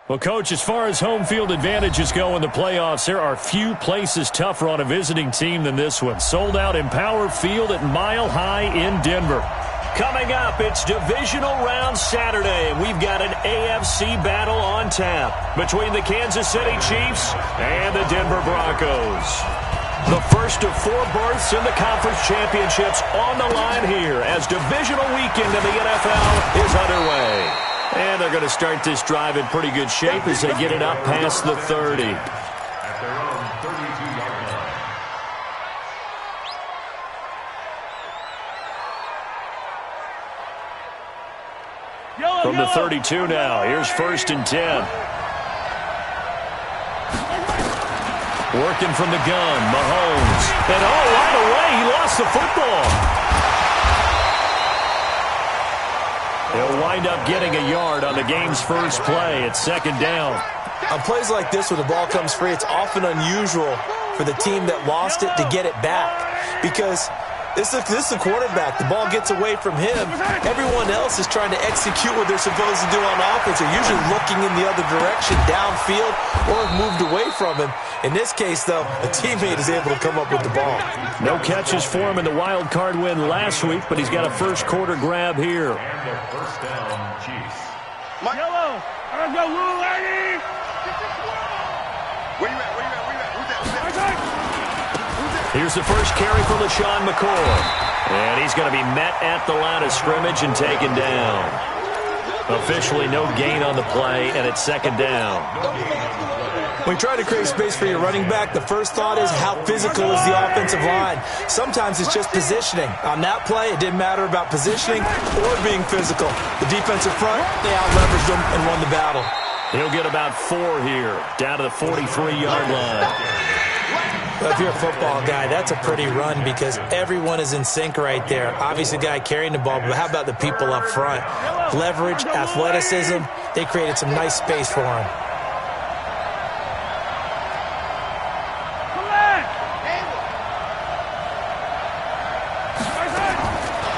Well, Coach, as far as home field advantages go in the playoffs, there are few places tougher on a visiting team than this one. Sold out Empower Field at Mile High in Denver. Coming up, it's Divisional Round Saturday, and we've got an AFC battle on tap between the Kansas City Chiefs and the Denver Broncos. The first of 4 berths in the conference championships on the line here as divisional weekend in the NFL is underway. And they're going to start this drive in pretty good shape as they get it up past the 30. At their own 32-yard line. From the 32 now, here's 1st and 10. Working from the gun, Mahomes. And right away, he lost the football. He'll wind up getting a yard on the game's first play. It's 2nd down. On plays like this, when the ball comes free, it's often unusual for the team that lost it to get it back. Because this is the quarterback. The ball gets away from him. Everyone else is trying to execute what they're supposed to do on offense. They're usually looking in the other direction, downfield, or have moved away from him. In this case, though, a teammate is able to come up with the ball. No catches for him in the wild card win last week, but he's got a first quarter grab here. And the first down, Chiefs. Yellow, let's go, little lady. Where you at? Who's that? Here's the first carry for LaShawn McCoy. And he's going to be met at the line of scrimmage and taken down. Officially no gain on the play, and it's 2nd down. When you try to create space for your running back, the first thought is how physical is the offensive line. Sometimes it's just positioning. On that play, it didn't matter about positioning or being physical. The defensive front, they out-leveraged them and won the battle. He'll get about 4 here, down to the 43-yard line. Well, if you're a football guy, that's a pretty run because everyone is in sync right there. Obviously, the guy carrying the ball, but how about the people up front? Leverage, athleticism, they created some nice space for him.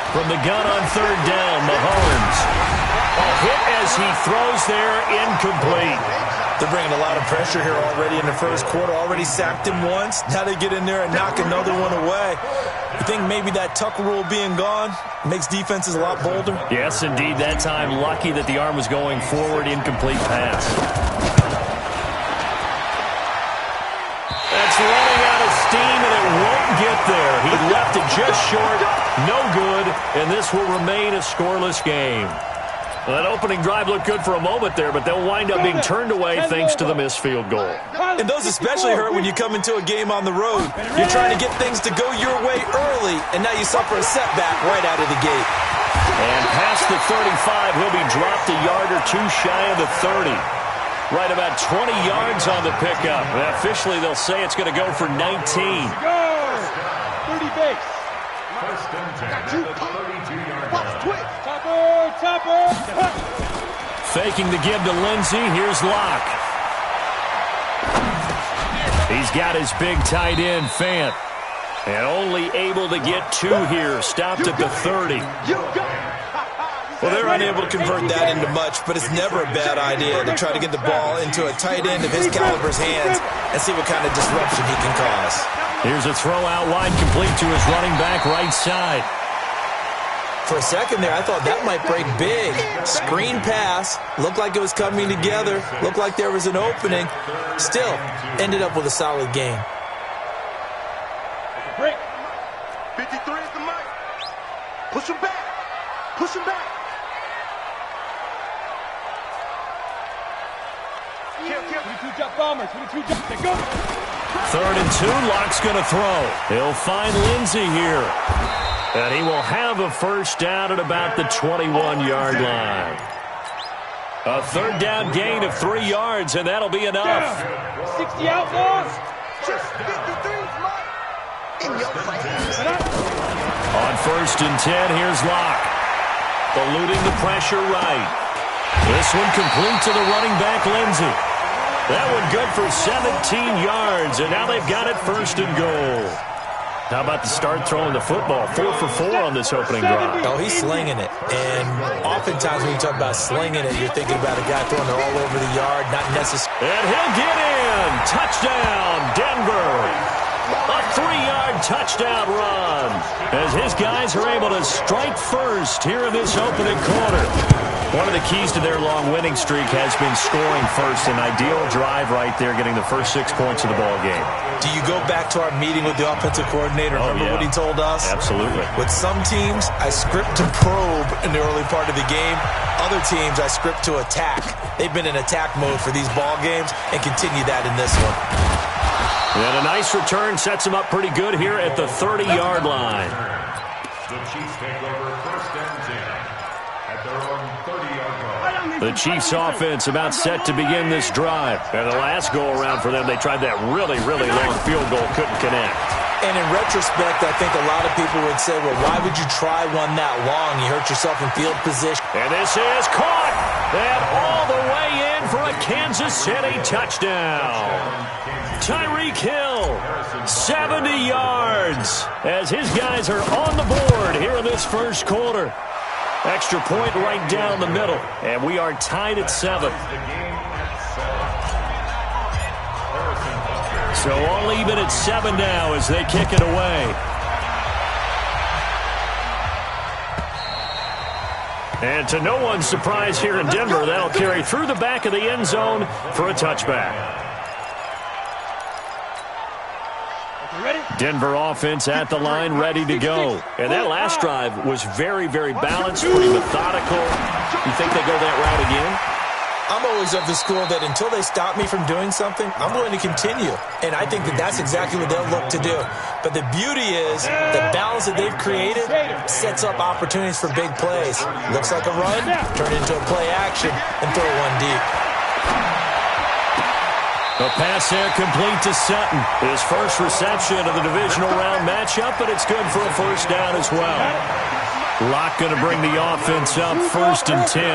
From the gun on 3rd down, Mahomes. A hit as he throws there, incomplete. They're bringing a lot of pressure here already in the first quarter. Already sacked him once. Now they get in there and knock another one away. You think maybe that Tucker rule being gone makes defenses a lot bolder? Yes, indeed. That time, lucky that the arm was going forward, incomplete pass. That's running out of steam, and it won't get there. He left it just short. No good, and this will remain a scoreless game. Well, that opening drive looked good for a moment there, but they'll wind up being turned away thanks to the missed field goal. And those especially hurt when you come into a game on the road. You're trying to get things to go your way early, and now you suffer a setback right out of the gate. And past the 35, he'll be dropped a yard or 2 shy of the 30. Right about 20 yards on the pickup. And officially, they'll say it's going to go for 19. Go! 30 base. First and 10 at the 32-yard line. Topper. Faking the give to Lindsey. Here's Locke. He's got his big tight end, Fant. And only able to get 2 here. Stopped at the 30. Well, they're unable to convert that into much, but it's never a bad idea to try to get the ball into a tight end of his caliber's hands and see what kind of disruption he can cause. Here's a throw out wide, complete to his running back right side. For a second there, I thought that might break big. Screen pass. Looked like it was coming together. Looked like there was an opening. Still, ended up with a solid game. Break. 53 is the mic. Push him back. Push him back. 22 jump bombers. 22 jump. They go. 3rd and 2. Locke's going to throw. He'll find Lindsey here. And he will have a first down at about the 21-yard line. A 3rd down gain of 3 yards, and that'll be enough. 60 outlaws. Just 53's mic. In your face. On 1st and 10, here's Locke. Eluding the pressure right. This one complete to the running back, Lindsey. That one good for 17 yards, and now they've got it 1st and goal. How about the start throwing the football? 4 for 4 on this opening drive. Oh, he's slinging it. And oftentimes when you talk about slinging it, you're thinking about a guy throwing it all over the yard, not necessarily. And he'll get in. Touchdown, Denver. A 3-yard touchdown run as his guys are able to strike first here in this opening quarter. One of the keys to their long winning streak has been scoring first. An ideal drive right there, getting the first 6 points of the ball game. Do you go back to our meeting with the offensive coordinator? Remember what he told us? Absolutely. With some teams, I script to probe in the early part of the game. Other teams, I script to attack. They've been in attack mode for these ball games and continue that in this one. And a nice return sets them up pretty good here at the 30-yard line. The Chiefs take over first and 10 at their own 30-yard line. The Chiefs offense about set to begin this drive. And the last go-around for them, they tried that really, really long field goal, couldn't connect. And in retrospect, I think a lot of people would say, well, why would you try one that long? You hurt yourself in field position. And this is caught. And all the way in for a Kansas City touchdown. Tyreek Hill, 70 yards, as his guys are on the board here in this first quarter. Extra point right down the middle, and we are tied at 7. So all even at 7 now as they kick it away. And to no one's surprise here in Denver, that'll carry through the back of the end zone for a touchback. Denver offense at the line, ready to go. And that last drive was very, very balanced, pretty methodical. You think they go that route again? I'm always of the school that until they stop me from doing something, I'm going to continue. And I think that that's exactly what they'll look to do. But the beauty is the balance that they've created sets up opportunities for big plays. Looks like a run, turn it into a play action, and throw one deep. A pass there complete to Sutton. His first reception of the divisional round matchup, but it's good for a first down as well. Locke going to bring the offense up first and 10.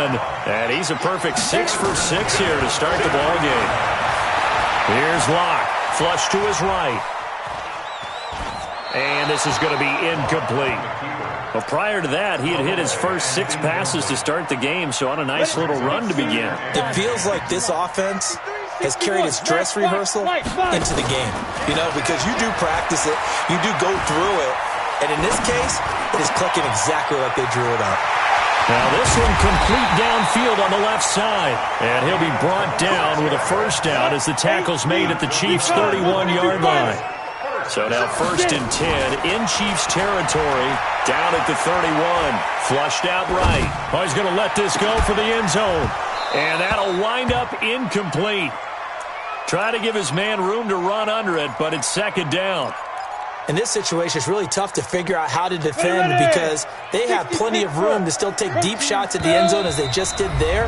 And he's a perfect 6 for 6 here to start the ball game. Here's Locke. Flush to his right. And this is going to be incomplete. Well, prior to that, he had hit his first 6 passes to start the game, so on a nice little run to begin. It feels like this offense has carried its dress rehearsal into the game. You know, because you do practice it, you do go through it, and in this case, it is clicking exactly like they drew it up. Now this one complete downfield on the left side, and he'll be brought down with a first down as the tackle's made at the Chiefs' 31-yard line. So now first and 10 in Chiefs territory, down at the 31, flushed out right. Oh, he's going to let this go for the end zone, and that'll wind up incomplete. Try to give his man room to run under it, but it's second down. In this situation, it's really tough to figure out how to defend because they have plenty of room to still take deep shots at the end zone as they just did there.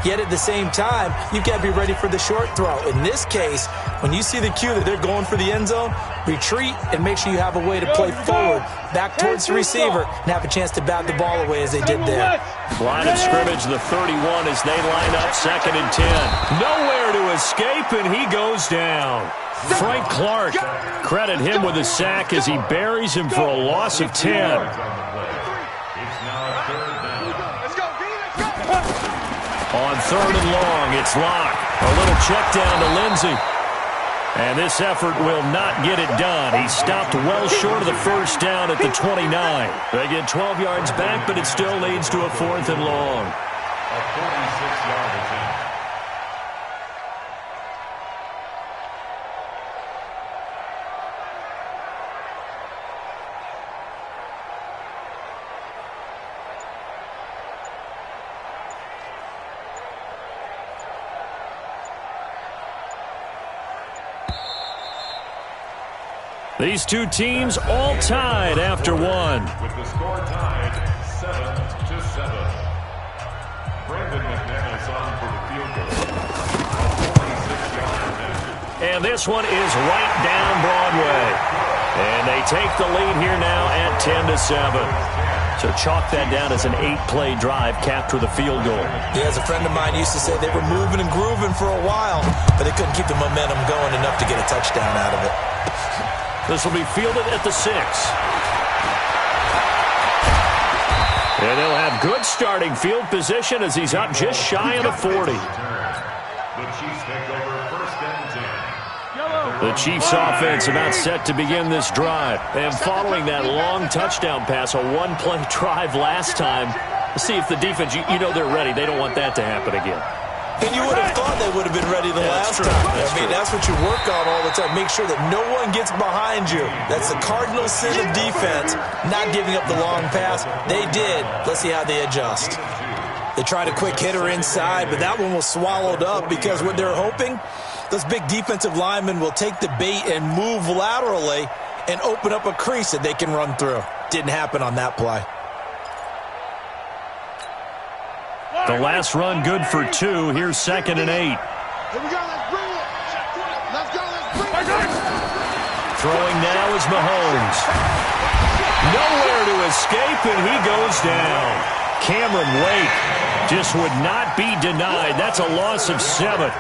Yet at the same time, you've got to be ready for the short throw. In this case, when you see the cue that they're going for the end zone, retreat and make sure you have a way to play forward, back towards the receiver, and have a chance to bat the ball away as they did there. Line of scrimmage, the 31 as they line up second and 10. Nowhere to escape, and he goes down. Frank Clark, credit him with a sack as he buries him for a loss of 10. On third and long, it's Locke. A little check down to Lindsey. And this effort will not get it done. He stopped well short of the first down at the 29. They get 12 yards back, but it still leads to a fourth and long. A 46-yard attempt. These two teams all tied after one. With the score tied 7-7. Brandon McManus on for the field goal. A 46-yard attempt. And this one is right down Broadway. And they take the lead here now at 10-7. So chalk that down as an 8-play drive capped with a field goal. Yeah, as a friend of mine used to say, they were moving and grooving for a while, but they couldn't keep the momentum going enough to get a touchdown out of it. This will be fielded at the 6. And they'll have good starting field position as he's up just shy of the 40. The Chiefs take over first and 10. The Chiefs offense about set to begin this drive. And following that long touchdown pass, a one-play drive last time, let's see if the defense, you know they're ready. They don't want that to happen again. And you would have thought they would have been ready the last time. That's what you work on all the time. Make sure that no one gets behind you. That's the cardinal sin of defense, not giving up the long pass. They did. Let's see how they adjust. They tried a quick hitter inside, but that one was swallowed up because what they're hoping, those big defensive linemen will take the bait and move laterally and open up a crease that they can run through. Didn't happen on that play. The last run good for 2. Here's 2nd and 8. Here we go. Let's bring it. Let's go. Let's bring it. Throwing now is Mahomes. Nowhere to escape, and he goes down. Cameron Wake just would not be denied. That's a loss of 7.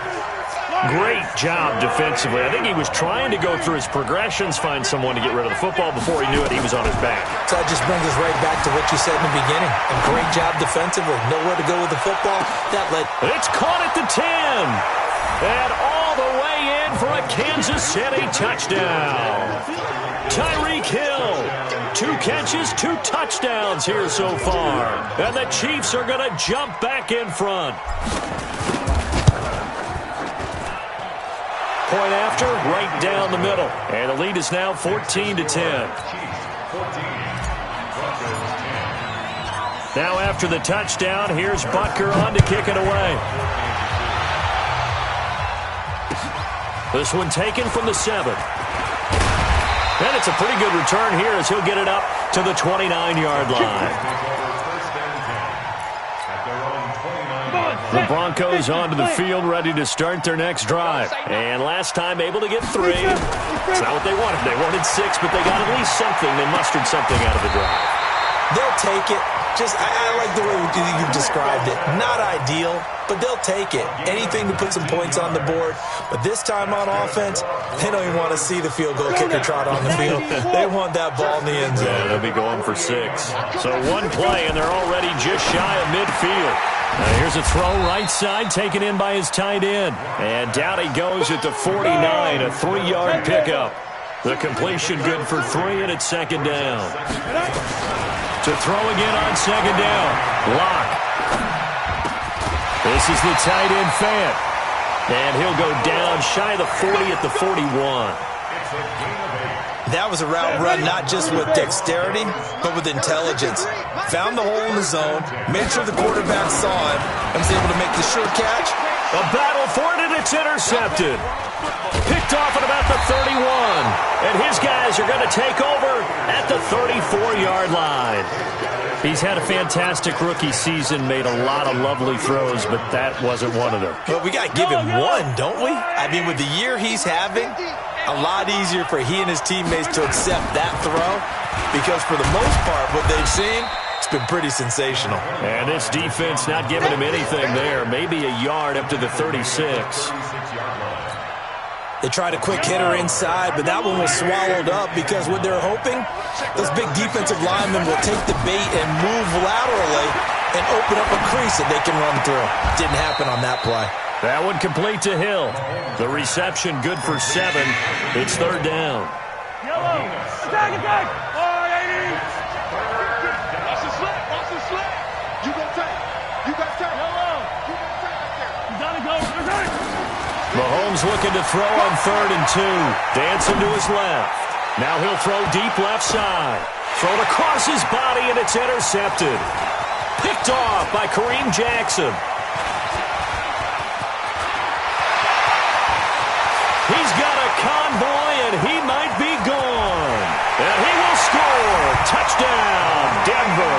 Great job defensively. I think he was trying to go through his progressions, find someone to get rid of the football. Before he knew it, he was on his back. So that just brings us right back to what you said in the beginning. A great job defensively. Nowhere to go with the football. That led. It's caught at the 10. And all the way in for a Kansas City touchdown. Tyreek Hill. 2 catches, 2 touchdowns here so far. And the Chiefs are going to jump back in front. Point after, right down the middle. And the lead is now 14-10. Now after the touchdown, here's Butker on to kick it away. This one taken from the 7. And it's a pretty good return here as he'll get it up to the 29-yard line. The Broncos onto the field, ready to start their next drive. And last time able to get 3. It's not what they wanted. They wanted 6, but they got at least something. They mustered something out of the drive. They'll take it. I like the way you described it. Not ideal, but they'll take it. Anything to put some points on the board. But this time on offense, they don't even want to see the field goal kicker trot on the field. They want that ball in the end zone. Yeah, they'll be going for 6. So one play, and they're already just shy of midfield. Now here's a throw right side, taken in by his tight end. And down he goes at the 49, a 3-yard pickup. The completion good for 3, and it's 2nd down. To throw again on 2nd down. Lock. This is the tight end Fant. And he'll go down shy of the 40 at the 41. That was a route run not just with dexterity, but with intelligence. Found the hole in the zone, made sure the quarterback saw it, and was able to make the sure catch. A battle for it, and it's intercepted. Picked off at about the 31. And his guys are going to take over at the 34-yard line. He's had a fantastic rookie season, made a lot of lovely throws, but that wasn't one of them. Well, we got to give him one, don't we? I mean, with the year he's having, a lot easier for he and his teammates to accept that throw because for the most part, what they've seen, it's been pretty sensational. And this defense not giving him anything there. Maybe a yard up to the 36. They tried a quick hitter inside, but that one was swallowed up because what they're hoping, those big defensive linemen will take the bait and move laterally and open up a crease that they can run through. Didn't happen on that play. That one complete to Hill. The reception good for 7. It's 3rd down. Yellow. Attack, attack. 480. Watch the slip. Watch the slip. You got time. You got time. Yellow. You got time right there. You gotta go. Attack. Mahomes looking to throw on 3rd and 2. Dancing to his left. Now he'll throw deep left side. Thrown across his body, and it's intercepted. Picked off by Kareem Jackson. He's got a convoy, and he might be gone. And he will score. Touchdown, Denver.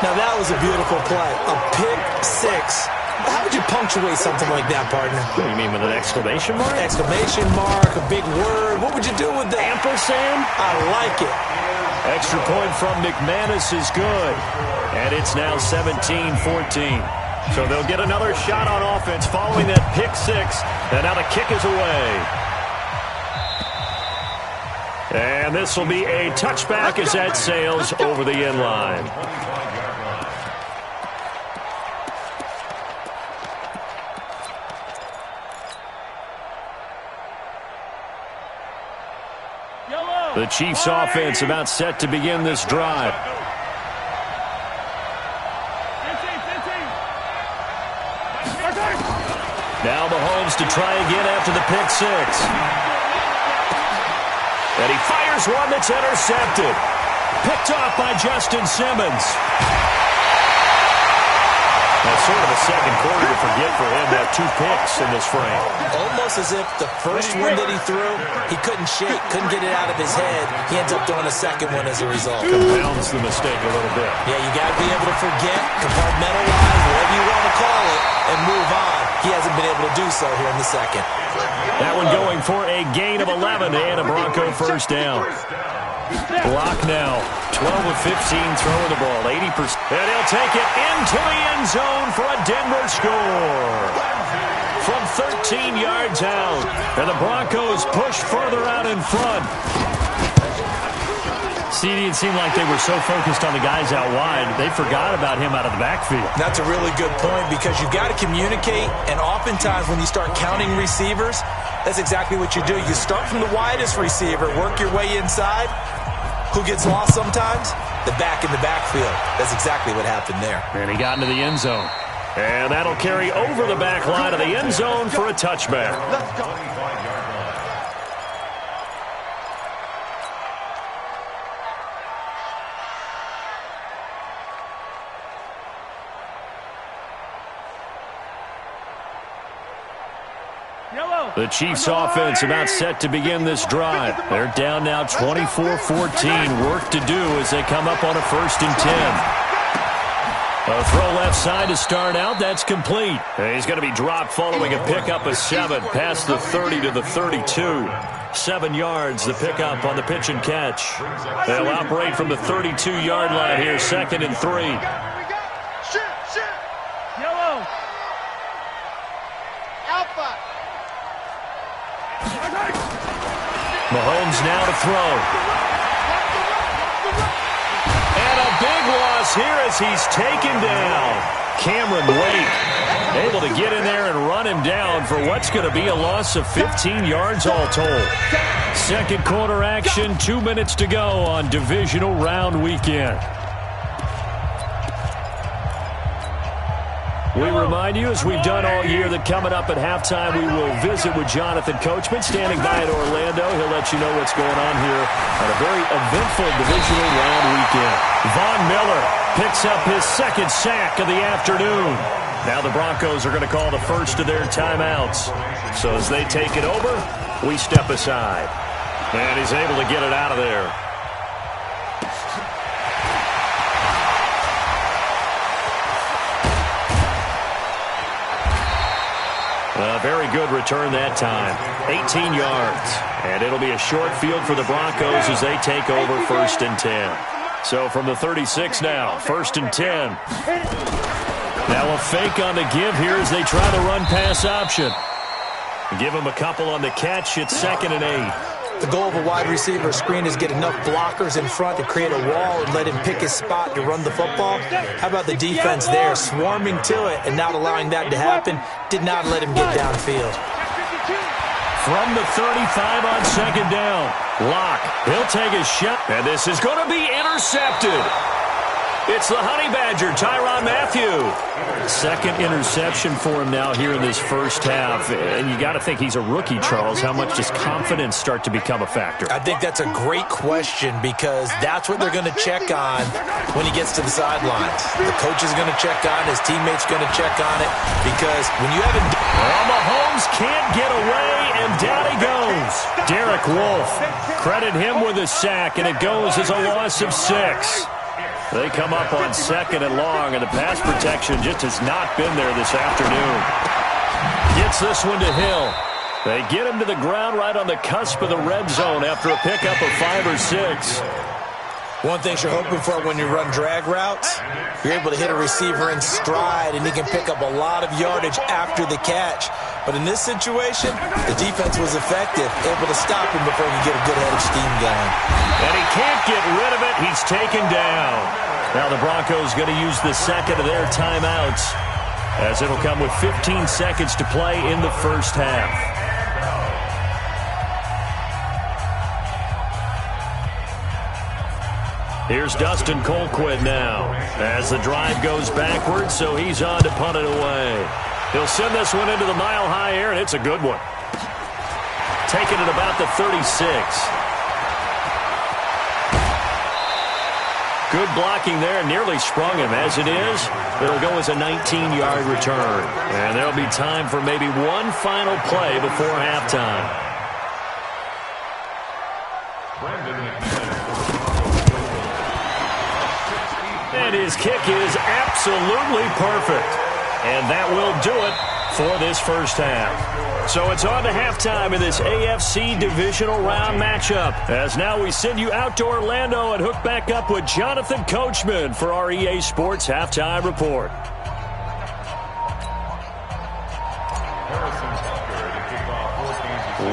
Now, that was a beautiful play. A pick 6. How would you punctuate something like that, partner? What do you mean, with an exclamation mark? Exclamation mark, a big word. What would you do with that? Ampersand? I like it. Extra point from McManus is good. And it's now 17-14. So they'll get another shot on offense following that pick 6. And now the kick is away. And this will be a touchback as that sails over the end line. The Chiefs offense about set to begin this drive. Now Mahomes to try again after the pick six. And he fires one that's intercepted. Picked off by Justin Simmons. That's sort of a second quarter to forget for him to have 2 picks in this frame. Almost as if the first one that he threw, he couldn't shake, couldn't get it out of his head. He ends up throwing a second one as a result. Compounds the mistake a little bit. Yeah, you got to be able to forget, compartmentalize, whatever you want to call it, and move on. He hasn't been able to do so here in the second. That one going for a gain of 11 and a Bronco first down. Block now. 12 of 15 throwing the ball. 80%. And he'll take it into the end zone for a Denver score. From 13 yards out. And the Broncos push further out in front. CD, it seemed like they were so focused on the guys out wide, they forgot about him out of the backfield. That's a really good point because you've got to communicate, and oftentimes when you start counting receivers, that's exactly what you do. You start from the widest receiver, work your way inside. Who gets lost sometimes? The back in the backfield. That's exactly what happened there. And he got into the end zone. And that'll carry over the back line of the end zone for a touchback. Let's go. The Chiefs offense about set to begin this drive. They're down now 24-14. Work to do as they come up on a 1st and 10. A throw left side to start out. That's complete. And he's going to be dropped following a pickup of 7 past the 30 to the 32. 7 yards, the pickup on the pitch and catch. They'll operate from the 32-yard line here, 2nd and 3. Yellow. Alpha. Mahomes now to throw. And a big loss here as he's taken down. Cameron Wake able to get in there and run him down for what's going to be a loss of 15 yards all told. Second quarter action, 2 minutes to go on divisional round weekend. We remind you, as we've done all year, that coming up at halftime, we will visit with Jonathan Coachman, standing by in Orlando. He'll let you know what's going on here on a very eventful divisional round weekend. Von Miller picks up his 2nd sack of the afternoon. Now the Broncos are going to call the first of their timeouts. So as they take it over, we step aside. And he's able to get it out of there. A very good return that time. 18 yards. And it'll be a short field for the Broncos as they take over 1st and 10. So from the 36 now, 1st and 10. Now a fake on the give here as they try the run-pass option. Give him a couple on the catch. It's 2nd and 8. The goal of a wide receiver screen is get enough blockers in front to create a wall and let him pick his spot to run the football. How about the defense there, swarming to it and not allowing that to happen? Did not let him get downfield. From the 35 on 2nd down. Locke, he'll take a shot. And this is going to be intercepted. It's the Honey Badger, Tyrann Mathieu. 2nd interception for him now here in this first half. And you got to think he's a rookie, Charles. How much does confidence start to become a factor? I think that's a great question because that's what they're going to check on when he gets to the sidelines. The coach is going to check on, his teammates going to check on it because when you haven't... Well, Mahomes can't get away, and down he goes. Derek Wolfe, credit him with a sack, and it goes as a loss of 6. They come up on 2nd and long, and the pass protection just has not been there this afternoon. Gets this one to Hill. They get him to the ground right on the cusp of the red zone after a pickup of 5 or 6. One thing you're hoping for when you run drag routes, you're able to hit a receiver in stride, and he can pick up a lot of yardage after the catch. But in this situation, the defense was effective, able to stop him before he could get a good head of steam going. And he can't get rid of it. He's taken down. Now the Broncos going to use the second of their timeouts, as it'll come with 15 seconds to play in the first half. Here's Dustin Colquitt now as the drive goes backwards, so he's on to punt it away. He'll send this one into the mile-high air, and it's a good one. Taking it about the 36. Good blocking there, nearly sprung him. As it is, it'll go as a 19-yard return. And there'll be time for maybe one final play before halftime. And his kick is absolutely perfect. And that will do it for this first half. So it's on to halftime in this AFC divisional round matchup. As now we send you out to Orlando and hook back up with Jonathan Coachman for our EA Sports Halftime Report.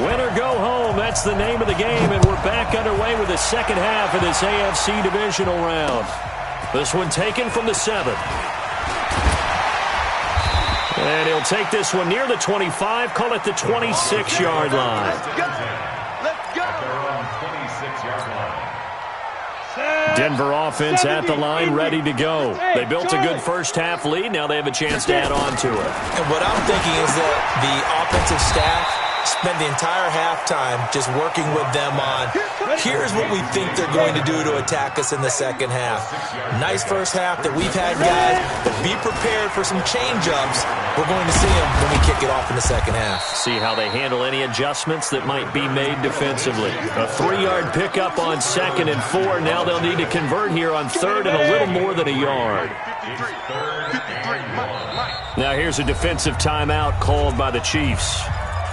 Win or go home, that's the name of the game, and we're back underway with the second half of this AFC divisional round. This one taken from the 7. And he'll take this one near the 25, call it the 26-yard line. Let's go. Let's go. Denver offense at the line, ready to go. They built a good first-half lead. Now they have a chance to add on to it. And what I'm thinking is that the offensive staff spend the entire halftime just working with them on, here's what we think they're going to do to attack us in the second half. Nice first half that we've had, guys, but be prepared for some change-ups. We're going to see them when we kick it off in the second half. See how they handle any adjustments that might be made defensively. A 3-yard pickup on 2nd and 4. Now they'll need to convert here on 3rd and a little more than a yard. Now here's a defensive timeout called by the Chiefs.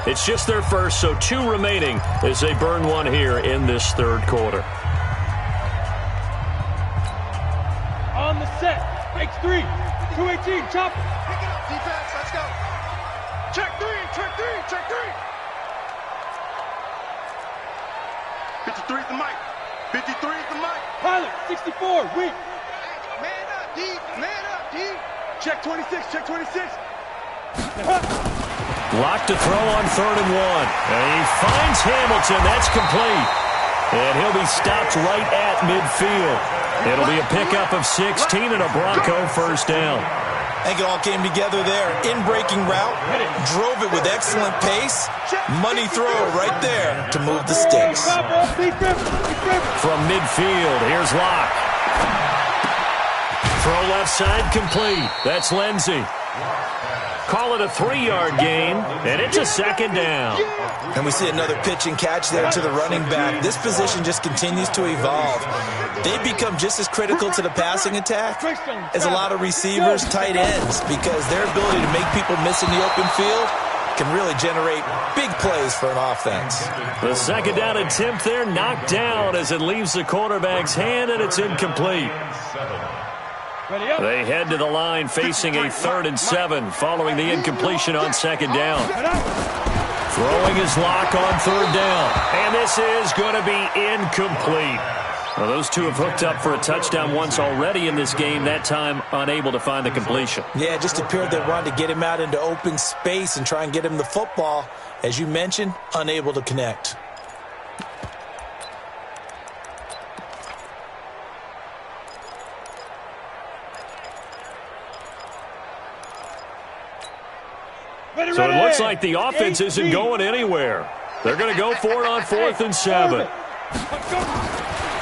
It's just their first, so 2 remaining as they burn one here in this third quarter. On the set. Takes 3. 218. Chop. Pick it up, defense. Let's go. Check 3. Check 3. Check 3. 53 is the mic. 53 is the mic. Pilot. 64. Weak. Man up, D. Man up, D. Check 26. Check 26. Locked to throw on 3rd and 1. And he finds Hamilton. That's complete. And he'll be stopped right at midfield. It'll be a pickup of 16 and a Bronco first down. I think it all came together there. In-breaking route, drove it with excellent pace. Money throw right there to move the sticks. From midfield, here's Locke. Throw left side complete. That's Lindsey. Call it a 3-yard gain, and it's a 2nd down. And we see another pitch and catch there to the running back. This position just continues to evolve. They become just as critical to the passing attack as a lot of receivers, tight ends, because their ability to make people miss in the open field can really generate big plays for an offense. The 2nd down attempt there knocked down as it leaves the quarterback's hand, and it's incomplete. They head to the line facing a 3rd and 7 following the incompletion on 2nd down. Throwing his Lock on 3rd down. And this is going to be incomplete. Well, those two have hooked up for a touchdown once already in this game, that time unable to find the completion. Yeah, it just appeared they wanted to get him out into open space and try and get him the football. As you mentioned, unable to connect. So it looks like the offense isn't going anywhere. They're going to go for it on 4th and 7.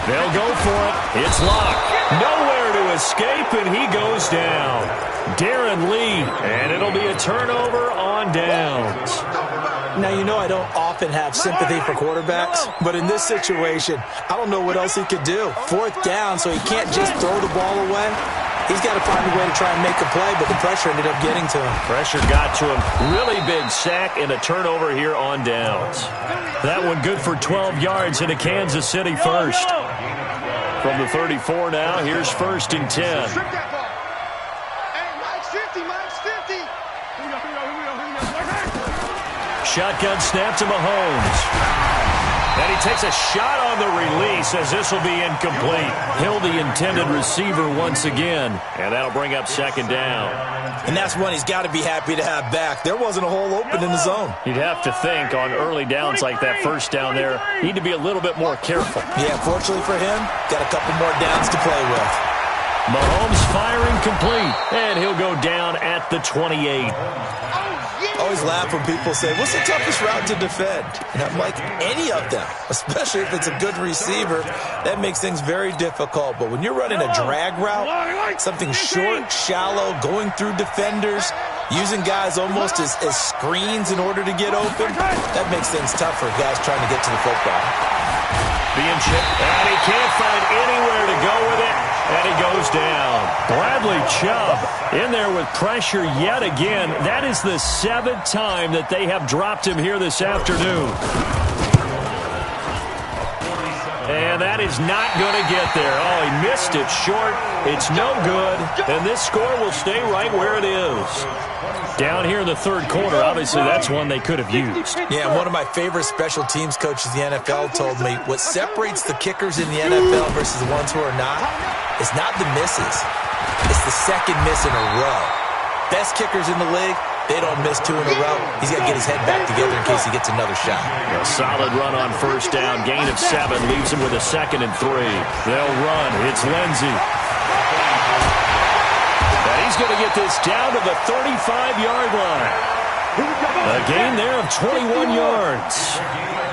They'll go for it. It's Locke. Nowhere to escape, and he goes down. Darren Lee, and it'll be a turnover on downs. Now, you know I don't often have sympathy for quarterbacks, but in this situation, I don't know what else he could do. 4th down, so he can't just throw the ball away. He's got to find a way to try and make a play, but the pressure ended up getting to him. Pressure got to him. Really big sack and a turnover here on downs. That one good for 12 yards into Kansas City first. From the 34 now, here's 1st and 10. Strip that ball. Hey, Mike's 50. Mike's 50. shotgun snap to Mahomes. And he takes a shot on the release as this will be incomplete. Hill, the intended receiver once again. And that'll bring up second down. And that's one he's got to be happy to have back. There wasn't a hole open in the zone. You'd have to think on early downs like that first down there, need to be a little bit more careful. Yeah, fortunately for him, got a couple more downs to play with. Mahomes firing complete. And he'll go down at the 28. Always laugh when people say, what's the toughest route to defend? And I'm like, any of them, especially if it's a good receiver. That makes things very difficult. But when you're running a drag route, something short, shallow, going through defenders, using guys almost as screens in order to get open, that makes things tough for guys trying to get to the football. Being chipped, and he can't find anywhere to go with it, and he goes down. Bradley Chubb in there with pressure yet again. That is the 7th time that they have dropped him here this afternoon. And that is not going to get there. Oh, he missed it short. It's no good, and this score will stay right where it is. Down here in the third quarter, obviously that's one they could have used. Yeah, one of my favorite special teams coaches in the NFL told me what separates the kickers in the NFL versus the ones who are not is not the misses. It's the second miss in a row. Best kickers in the league, they don't miss 2 in a row. He's got to get his head back together in case he gets another shot. A solid run on first down. Gain of 7 leaves him with a 2nd and 3. They'll run. It's Lindsey. And he's going to get this down to the 35-yard line. A gain there of 21 yards.